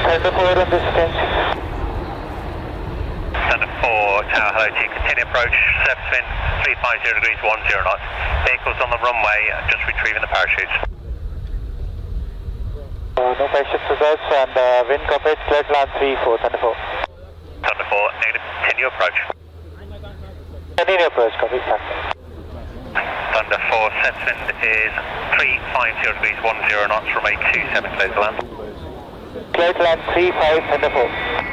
Thunder 4 on this change. Thunder 4, Tower, hello team, continue approach, surface wind 350 degrees 10 knots. Vehicles on the runway, just retrieving the parachutes. No parachute results and wind coverage, cleared land 3-4, Thunder 4. Thunder 4, negative, continue approach. Continue approach, copy, thanks. Thunder 4, surface wind is 350 degrees 10 knots, runway 27, clear to land. Cleared land 3-5, Thunder 4.